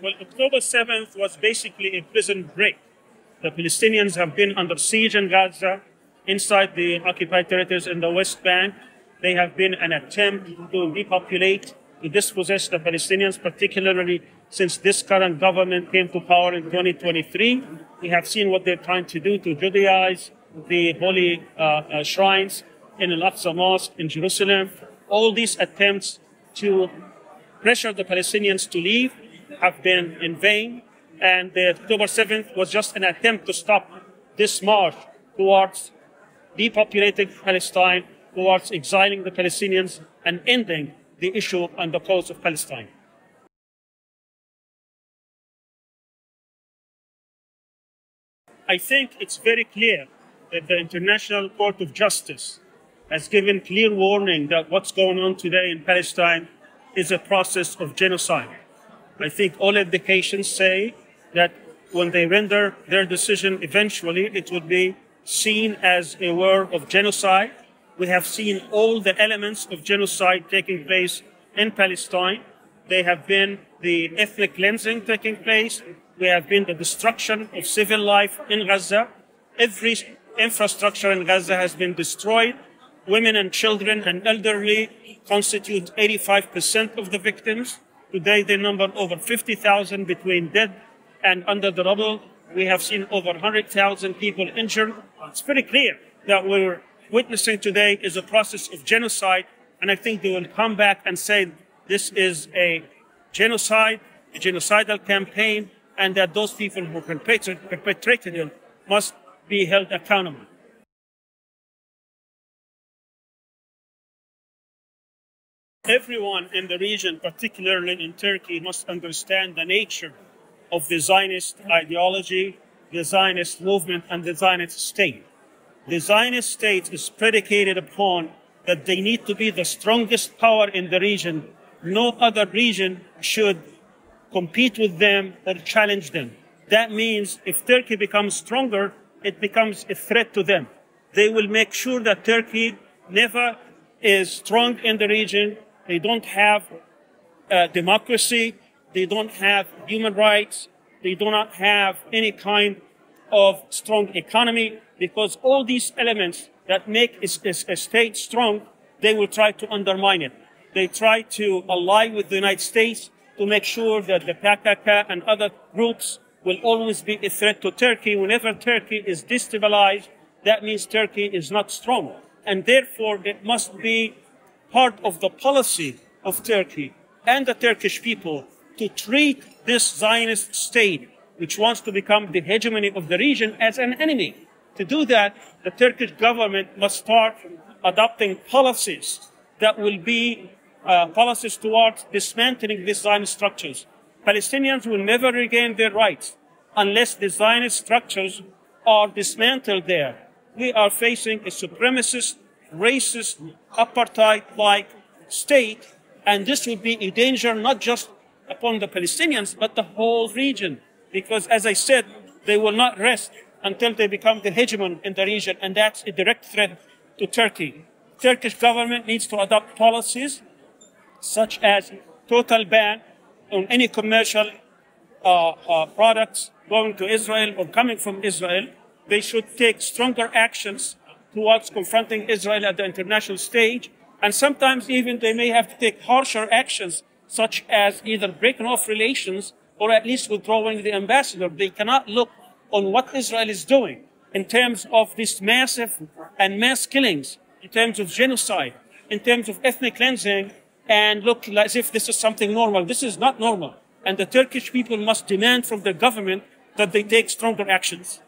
Well, October 7th was basically a prison break. The Palestinians have been under siege in Gaza, inside the occupied territories in the West Bank. They have been an attempt to depopulate, to dispossess the Palestinians, particularly since this current government came to power in 2023. We have seen what they're trying to do to Judaize the holy shrines in Al-Aqsa Mosque in Jerusalem. All these attempts to pressure the Palestinians to leave have been in vain. And the October 7th was just an attempt to stop this march towards depopulating Palestine, towards exiling the Palestinians and ending the issue and the cause of Palestine. I think it's very clear that the International Court of Justice has given clear warning that what's going on today in Palestine is a process of genocide. I think all indications say that when they render their decision eventually, it will be seen as a war of genocide. We have seen all the elements of genocide taking place in Palestine. They have been the ethnic cleansing taking place. We have been the destruction of civil life in Gaza. Every infrastructure in Gaza has been destroyed. Women and children and elderly constitute 85% of the victims. Today, they number over 50,000 between dead and under the rubble. We have seen over 100,000 people injured. It's pretty clear that we're witnessing today is a process of genocide. And I think they will come back and say this is a genocide, a genocidal campaign, and that those people who perpetrated it must be held accountable. Everyone in the region, particularly in Turkey, must understand the nature of the Zionist ideology, the Zionist movement, and the Zionist state. The Zionist state is predicated upon that they need to be the strongest power in the region. No other region should compete with them or challenge them. That means if Turkey becomes stronger, it becomes a threat to them. They will make sure that Turkey never is strong in the region. They don't have democracy. They don't have human rights. They do not have any kind of strong economy, because all these elements that make a state strong, they will try to undermine it. They try to ally with the United States to make sure that the PKK and other groups will always be a threat to Turkey. Whenever Turkey is destabilized, that means Turkey is not strong. And therefore, it must be part of the policy of Turkey and the Turkish people to treat this Zionist state, which wants to become the hegemony of the region, as an enemy. To do that, the Turkish government must start adopting policies that will be policies towards dismantling these Zionist structures. Palestinians will never regain their rights unless the Zionist structures are dismantled there. We are facing a supremacist, racist, apartheid-like state, and this would be a danger not just upon the Palestinians, but the whole region. Because, as I said, they will not rest until they become the hegemon in the region, and that's a direct threat to Turkey. Turkish government needs to adopt policies such as total ban on any commercial products going to Israel or coming from Israel. They should take stronger actions towards confronting Israel at the international stage, and sometimes even they may have to take harsher actions, such as either breaking off relations or at least withdrawing the ambassador. They cannot look on what Israel is doing in terms of these massive and mass killings, in terms of genocide, in terms of ethnic cleansing, and look as if this is something normal. This is not normal. And the Turkish people must demand from the government that they take stronger actions.